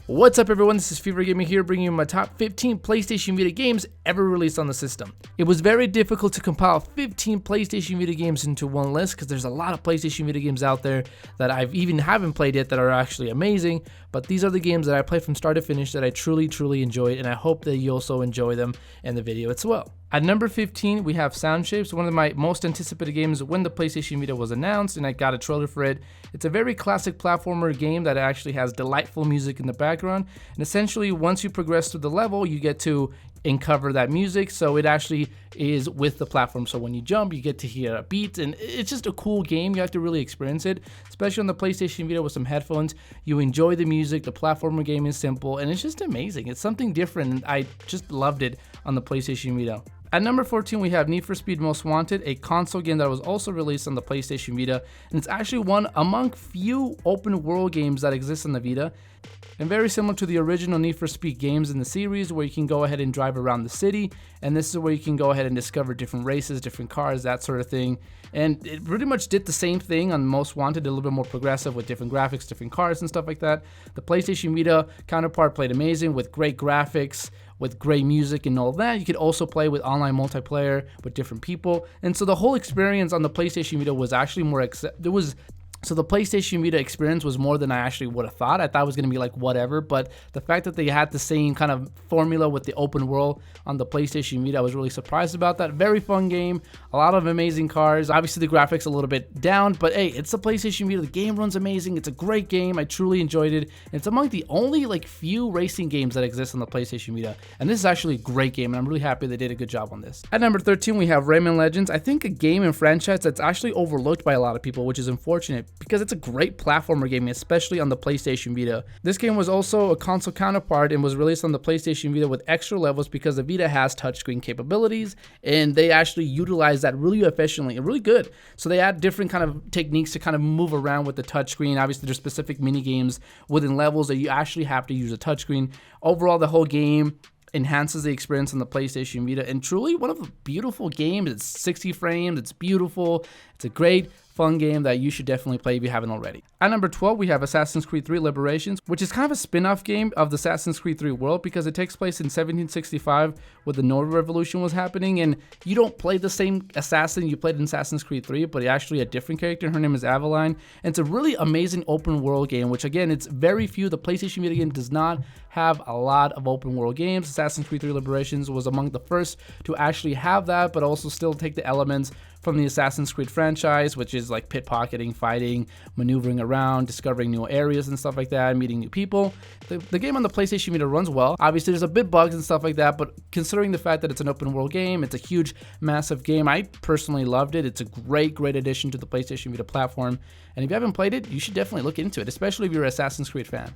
What's up everyone, this is Fever Gaming here, bringing you my top 15 PlayStation Vita games ever released on the system. It was very difficult to compile 15 PlayStation Vita games into one list because there's a lot of PlayStation Vita games out there that I haven't played yet that are actually amazing, but these are the games that I played from start to finish that I truly enjoyed, and I hope that you also enjoy them in the video as well. At number 15, we have Sound Shapes, one of my most anticipated games when the PlayStation Vita was announced, and I got a trailer for it. It's a very classic platformer game that actually has delightful music in the background, and essentially once you progress through the level, you get to uncover that music, so it actually is with the platform. So when you jump, you get to hear a beat, and it's just a cool game. You have to really experience it, especially on the PlayStation Vita with some headphones. You enjoy the music, the platformer game is simple, and it's just amazing. It's something different, and I just loved it on the PlayStation Vita. At number 14, we have Need for Speed Most Wanted, a console game that was also released on the PlayStation Vita, and it's actually one among few open world games that exist on the Vita, and very similar to the original Need for Speed games in the series, where you can go ahead and drive around the city, and this is where you can go ahead and discover different races, different cars, that sort of thing. And it pretty much did the same thing on Most Wanted, a little bit more progressive with different graphics, different cars and stuff like that. The PlayStation Vita counterpart played amazing with great graphics, with great music and all that. You could also play with online multiplayer with different people, and so the whole experience on the PlayStation Vita was actually more So the PlayStation Vita experience was more than I actually would have thought. I thought it was going to be like whatever, but the fact that they had the same kind of formula with the open world on the PlayStation Vita, I was really surprised about that. Very fun game, a lot of amazing cars. Obviously the graphics a little bit down, but hey, it's the PlayStation Vita. The game runs amazing. It's a great game. I truly enjoyed it. It's among the only few racing games that exist on the PlayStation Vita, and this is actually a great game, and I'm really happy they did a good job on this. At number 13, we have Rayman Legends. I think a game and franchise that's actually overlooked by a lot of people, which is unfortunate, because it's a great platformer game, especially on the PlayStation Vita. This game was also a console counterpart and was released on the PlayStation Vita with extra levels because the Vita has touchscreen capabilities, and they actually utilize that really efficiently and really good. So they add different kind of techniques to kind of move around with the touchscreen. Obviously, there's specific mini games within levels that you actually have to use a touchscreen. Overall, the whole game enhances the experience on the PlayStation Vita, and truly one of the beautiful games. It's 60 frames, it's beautiful, it's a great fun game that you should definitely play if you haven't already. At number 12, we have Assassin's Creed 3 Liberations, which is kind of a spin-off game of the Assassin's Creed 3 world because it takes place in 1765 when the Northern Revolution was happening, and you don't play the same assassin you played in Assassin's Creed 3, but actually a different character. Her name is Aveline, and it's a really amazing open world game, which again, it's very few. The PlayStation Vita game does not have a lot of open world games. Assassin's Creed 3 Liberations was among the first to actually have that, but also still take the elements from the Assassin's Creed franchise, which is like pickpocketing, fighting, maneuvering around, discovering new areas and stuff like that, meeting new people. The game on the PlayStation Vita runs well. Obviously, there's a bit bugs and stuff like that, but considering the fact that it's an open world game, it's a huge, massive game. I personally loved it. It's a great addition to the PlayStation Vita platform. And if you haven't played it, you should definitely look into it, especially if you're an Assassin's Creed fan.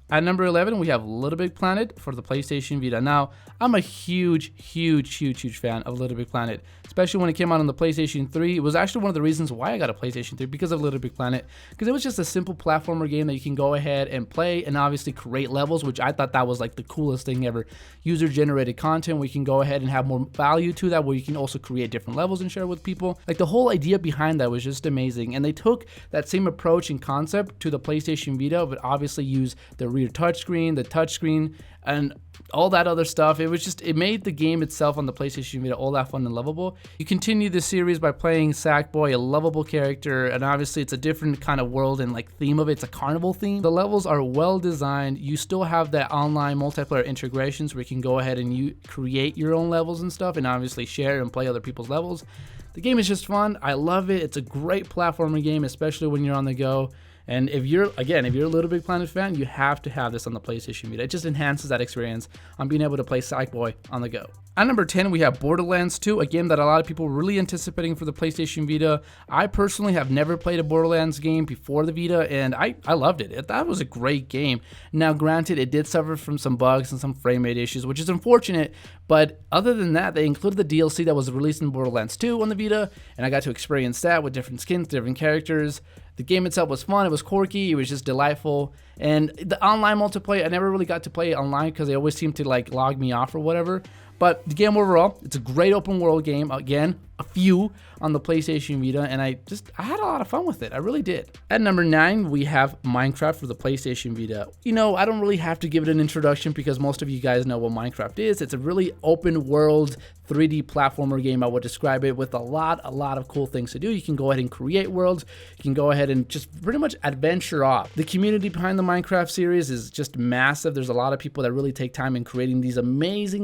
At number 11, we have Little Big Planet for the PlayStation Vita. Now, I'm a huge fan of Little Big Planet, especially when it came out on the PlayStation 3. It was actually one of the reasons why I got a PlayStation 3, because of Little Big Planet, because it was just a simple platformer game that you can go ahead and play and obviously create levels, which I thought that was like the coolest thing ever. User-generated content where you can go ahead and have more value to that, where you can also create different levels and share with people. Like, the whole idea behind that was just amazing, and they took that same approach and concept to the PlayStation Vita, but obviously used the rear touchscreen, and all that other stuff. It made the game itself on the PlayStation Vita all that fun and lovable. You continue this series by playing Sackboy, a lovable character, and obviously it's a different kind of world and theme of it. It's a carnival theme. The levels are well designed. You still have that online multiplayer integrations where you can go ahead and you create your own levels and stuff, and obviously share and play other people's levels. The game is just fun. I love it. It's a great platformer game, especially when you're on the go. And if you're a Little Big Planet fan, you have to have this on the PlayStation Vita. It just enhances that experience on being able to play Sackboy on the go. At number 10, we have Borderlands 2, a game that a lot of people were really anticipating for the PlayStation Vita. I personally have never played a Borderlands game before the Vita, and I loved it. That was a great game. Now, granted, it did suffer from some bugs and some frame rate issues, which is unfortunate, but other than that, they included the DLC that was released in Borderlands 2 on the Vita, and I got to experience that with different skins, different characters. The game itself was fun, it was quirky, it was just delightful, and the online multiplayer, I never really got to play it online because they always seemed to log me off or whatever. But the game overall, it's a great open world game. Again, a few on the PlayStation Vita, and I had a lot of fun with it. I really did. At number 9, we have Minecraft for the PlayStation Vita. You know, I don't really have to give it an introduction because most of you guys know what Minecraft is. It's a really open world 3D platformer game, I would describe it, with a lot of cool things to do. You can go ahead and create worlds. You can go ahead and just pretty much adventure off. The community behind the Minecraft series is just massive. There's a lot of people that really take time in creating these amazing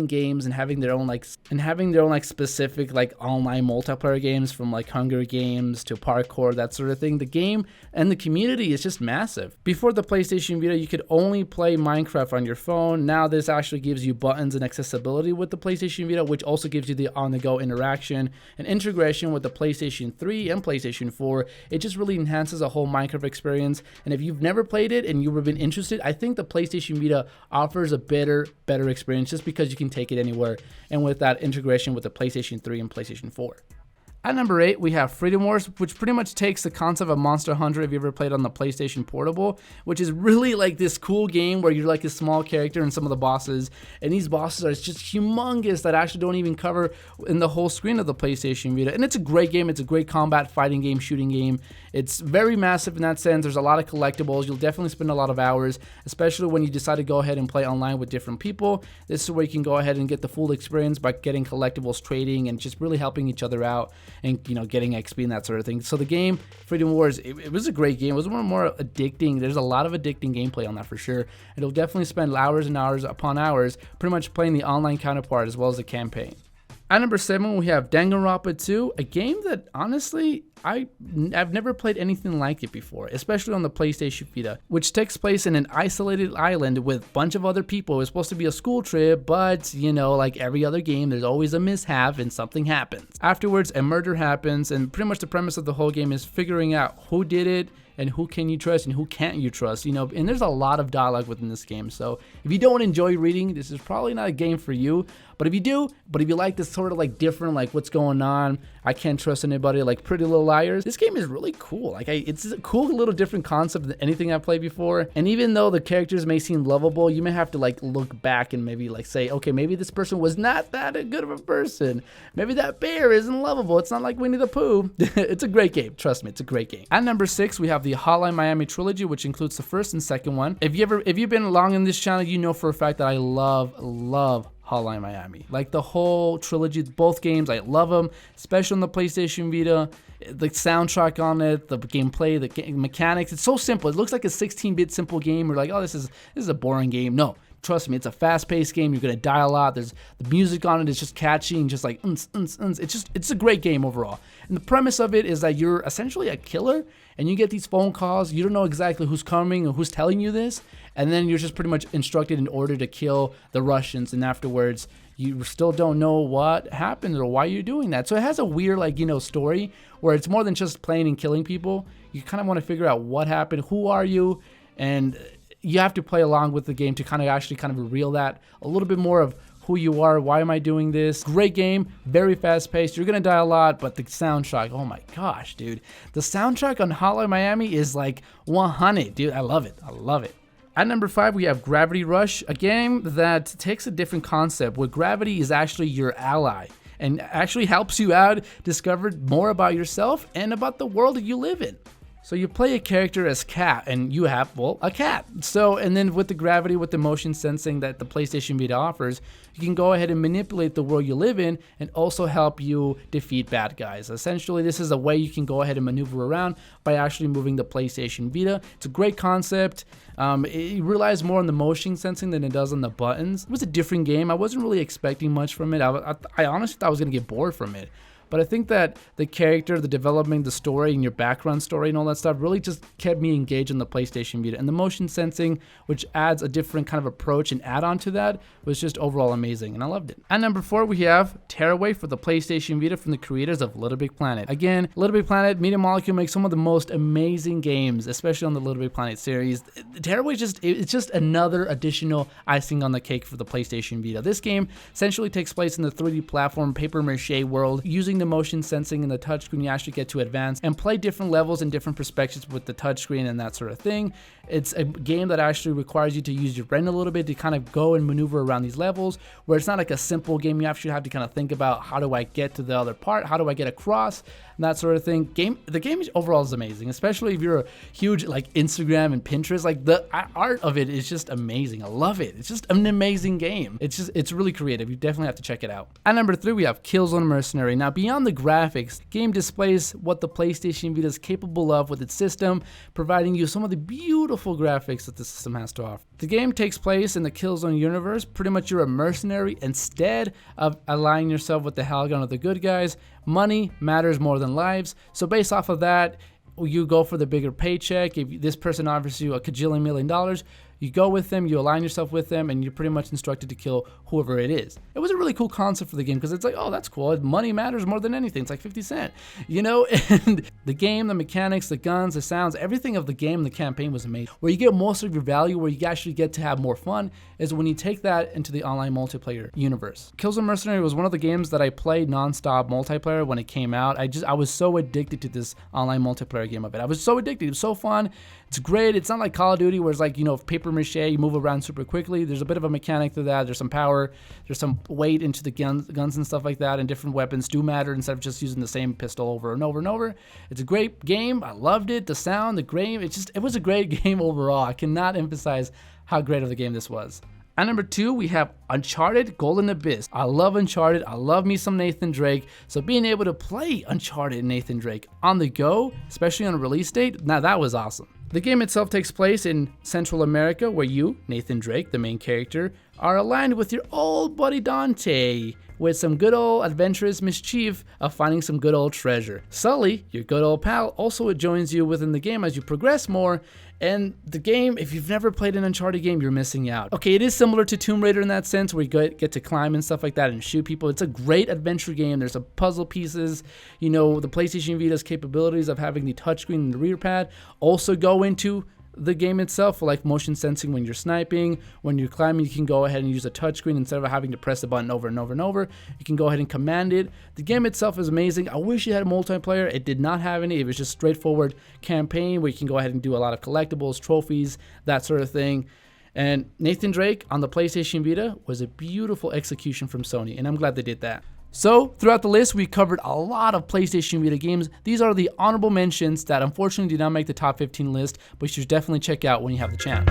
games and having their own specific like online multiplayer games, from like Hunger Games to parkour, that sort of thing. The game and the community is just massive. Before the PlayStation Vita, you could only play Minecraft on your phone. Now this actually gives you buttons and accessibility with the PlayStation Vita, which also gives you the on-the-go interaction and integration with the PlayStation 3 and PlayStation 4. It just really enhances a whole Minecraft experience. And if you've never played it and you've been interested, I think the PlayStation Vita offers a better experience just because you can take it anywhere, and with that integration with the PlayStation 3 and PlayStation 4. At number 8, we have Freedom Wars, which pretty much takes the concept of Monster Hunter if you ever played on the PlayStation Portable, which is really like this cool game where you're like a small character and some of the bosses, and these bosses are just humongous that actually don't even cover in the whole screen of the PlayStation Vita. And it's a great game. It's a great combat fighting game, shooting game. It's very massive in that sense. There's a lot of collectibles. You'll definitely spend a lot of hours, especially when you decide to go ahead and play online with different people. This is where you can go ahead and get the full experience by getting collectibles, trading, and just really helping each other out, and getting XP and that sort of thing. So the game Freedom Wars, it was a great game. It was one more addicting. There's a lot of addicting gameplay on that for sure. It'll definitely spend hours and hours upon hours pretty much playing the online counterpart as well as the campaign. At number 7, we have Danganronpa 2, a game that honestly I've never played anything like it before, especially on the PlayStation Vita, which takes place in an isolated island with a bunch of other people. It's supposed to be a school trip, but like every other game, there's always a mishap and something happens. Afterwards, a murder happens, and pretty much the premise of the whole game is figuring out who did it and who can you trust and who can't you trust, and there's a lot of dialogue within this game. So if you don't enjoy reading, this is probably not a game for you. But if you do, if you like this sort of like different, like what's going on, I can't trust anybody, like Pretty Little Liars, this game is really cool. Like it's a cool little different concept than anything I've played before. And even though the characters may seem lovable, you may have to like look back and maybe like say, okay, maybe this person was not that good of a person. Maybe that bear isn't lovable. It's not like Winnie the Pooh. It's a great game. Trust me, it's a great game. At number 6, we have the Hotline Miami trilogy, which includes the first and second one. If you've been long in this channel, you know for a fact that I love Hotline Miami. Like the whole trilogy, both games, I love them, especially on the PlayStation Vita. The soundtrack on it, the gameplay, the mechanics, it's so simple. It looks like a 16-bit simple game. We're like, oh, this is a boring game. No, trust me, it's a fast-paced game. You're gonna die a lot. There's the music on it is just catchy and just like it's a great game overall. And the premise of it is that you're essentially a killer, and you get these phone calls. You don't know exactly who's coming or who's telling you this, and then you're just pretty much instructed in order to kill the Russians. And afterwards, you still don't know what happened or why you're doing that. So it has a weird story where it's more than just playing and killing people. You kind of want to figure out what happened, who are you, and you have to play along with the game to kind of reveal that a little bit more of who you are, why am I doing this. Great game, very fast paced. You're gonna die a lot, but the soundtrack, oh my gosh, dude. The soundtrack on Hotline Miami is like 100, dude. I love it. At number 5, we have Gravity Rush, a game that takes a different concept where gravity is actually your ally and actually helps you out discover more about yourself and about the world that you live in. So you play a character as Cat, and you have, a cat. So, and then with the gravity, with the motion sensing that the PlayStation Vita offers, you can go ahead and manipulate the world you live in and also help you defeat bad guys. Essentially, this is a way you can go ahead and maneuver around by actually moving the PlayStation Vita. It's a great concept. It relies more on the motion sensing than it does on the buttons. It was a different game. I wasn't really expecting much from it. I honestly thought I was going to get bored from it. But I think that the character, the development, the story, and your background story and all that stuff really just kept me engaged on the PlayStation Vita. And the motion sensing, which adds a different kind of approach and add-on to that, was just overall amazing, and I loved it. At number 4, we have Tearaway for the PlayStation Vita from the creators of Little Big Planet. Again, Little Big Planet, Media Molecule makes some of the most amazing games, especially on the Little Big Planet series. Tearaway it's just another additional icing on the cake for the PlayStation Vita. This game essentially takes place in the 3D platform paper mache world, using the motion sensing and the touchscreen, you actually get to advance and play different levels and different perspectives with the touchscreen and that sort of thing. It's a game that actually requires you to use your brain a little bit to kind of go and maneuver around these levels, where it's not like a simple game. You actually have to kind of think about, how do I get to the other part? How do I get across? And that sort of thing. The game overall is amazing, especially if you're a huge like Instagram and Pinterest. Like the art of it is just amazing. I love it. It's just an amazing game. It's really creative. You definitely have to check it out. At number 3, we have Killzone Mercenary. Now, beyond the graphics, the game displays what the PlayStation Vita is capable of with its system, providing you some of the beautiful graphics that the system has to offer. The game takes place in the Killzone universe. Pretty much you're a mercenary. Instead of aligning yourself with the Hellgun of the good guys, money matters more than lives. So based off of that, you go for the bigger paycheck. If this person offers you $1 million, you go with them, you align yourself with them, and you're pretty much instructed to kill whoever it is. It was a really cool concept for the game, because it's like, oh, that's cool. Money matters more than anything. It's like 50 cents, you know? And the game, the mechanics, the guns, the sounds, everything of the game, the campaign was amazing. Where you get most of your value, where you actually get to have more fun, is when you take that into the online multiplayer universe. Killzone Mercenary was one of the games that I played non-stop multiplayer when it came out. I was so addicted to this online multiplayer game of it. I was so addicted. It was so fun. It's great. It's not like Call of Duty, where it's like, you know, paper mache, you move around super quickly. There's a bit of a mechanic to that. There's some power. There's some weight into the guns and stuff like that, and different weapons do matter instead of just using the same pistol over and over and over. It's a great game. I loved it. The sound, the game, it was a great game overall. I cannot emphasize how great of a game this was. At number 2, we have Uncharted Golden Abyss. I love Uncharted. I love me some Nathan Drake. So being able to play Uncharted and Nathan Drake on the go, especially on a release date, now that was awesome. The game itself takes place in Central America, where you, Nathan Drake, the main character, are aligned with your old buddy Dante, with some good old adventurous mischief of finding some good old treasure. Sully, your good old pal, also joins you within the game as you progress more. And the game, if you've never played an Uncharted game, you're missing out. Okay, it is similar to Tomb Raider in that sense, where you get to climb and stuff like that and shoot people. It's a great adventure game. There's some puzzle pieces. You know, the PlayStation Vita's capabilities of having the touchscreen and the rear pad also go into the game itself, like motion sensing when you're sniping. When you're climbing, you can go ahead and use a touchscreen instead of having to press the button over and over and over. You can go ahead and command it. The game itself is amazing. I wish it had a multiplayer. It did not have any. It was just straightforward campaign where you can go ahead and do a lot of collectibles, trophies, that sort of thing. And Nathan Drake on the PlayStation Vita was a beautiful execution from Sony, and I'm glad they did that. So, throughout the list, we covered a lot of PlayStation Vita games. These are the honorable mentions that unfortunately did not make the top 15 list, but you should definitely check out when you have the chance.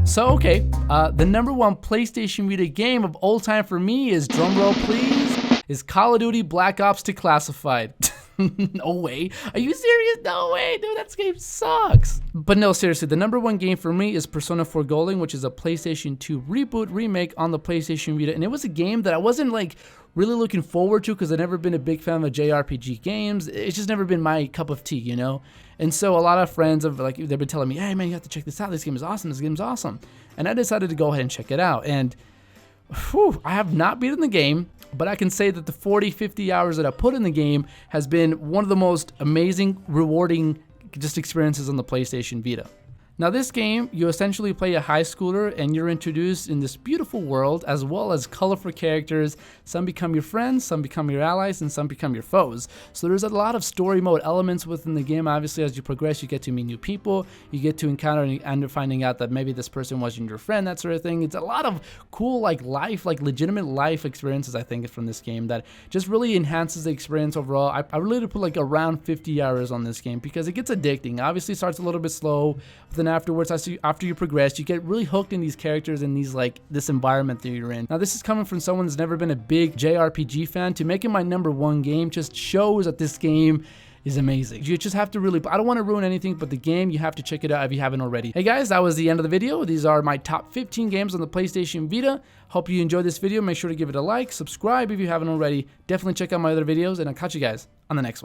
So, okay, the number 1 PlayStation Vita game of all time for me is, drumroll please, is Call of Duty Black Ops Declassified. No way. Are you serious? No way, dude, that game sucks. But no, seriously, the number 1 game for me is Persona 4 Golden, which is a PlayStation 2 reboot remake on the PlayStation Vita. And it was a game that I wasn't like really looking forward to, because I've never been a big fan of JRPG games. It's just never been my cup of tea, you know? And so a lot of friends have they've been telling me, hey man, you have to check this out. This game is awesome. This game's awesome. And I decided to go ahead and check it out. And I have not beaten the game, but I can say that the 40, 50 hours that I put in the game has been one of the most amazing, rewarding just experiences on the PlayStation Vita. Now this game, you essentially play a high schooler and you're introduced in this beautiful world, as well as colorful characters. Some become your friends, some become your allies, and some become your foes. So there's a lot of story mode elements within the game. Obviously, as you progress, you get to meet new people, you get to encounter and finding out that maybe this person wasn't your friend, that sort of thing. It's a lot of cool legitimate life experiences, I think, from this game that just really enhances the experience overall. I really did put like around 50 hours on this game because it gets addicting. Obviously, it starts a little bit slow, but then afterwards, after you progress, you get really hooked in these characters and this environment that you're in. Now, this is coming from someone that's never been a big JRPG fan. To make it my number 1 game just shows that this game is amazing. You just have to really, I don't want to ruin anything, but the game, you have to check it out if you haven't already. Hey guys, that was the end of the video. These are my top 15 games on the PlayStation Vita. Hope you enjoyed this video. Make sure to give it a like, subscribe if you haven't already. Definitely check out my other videos, and I'll catch you guys on the next one.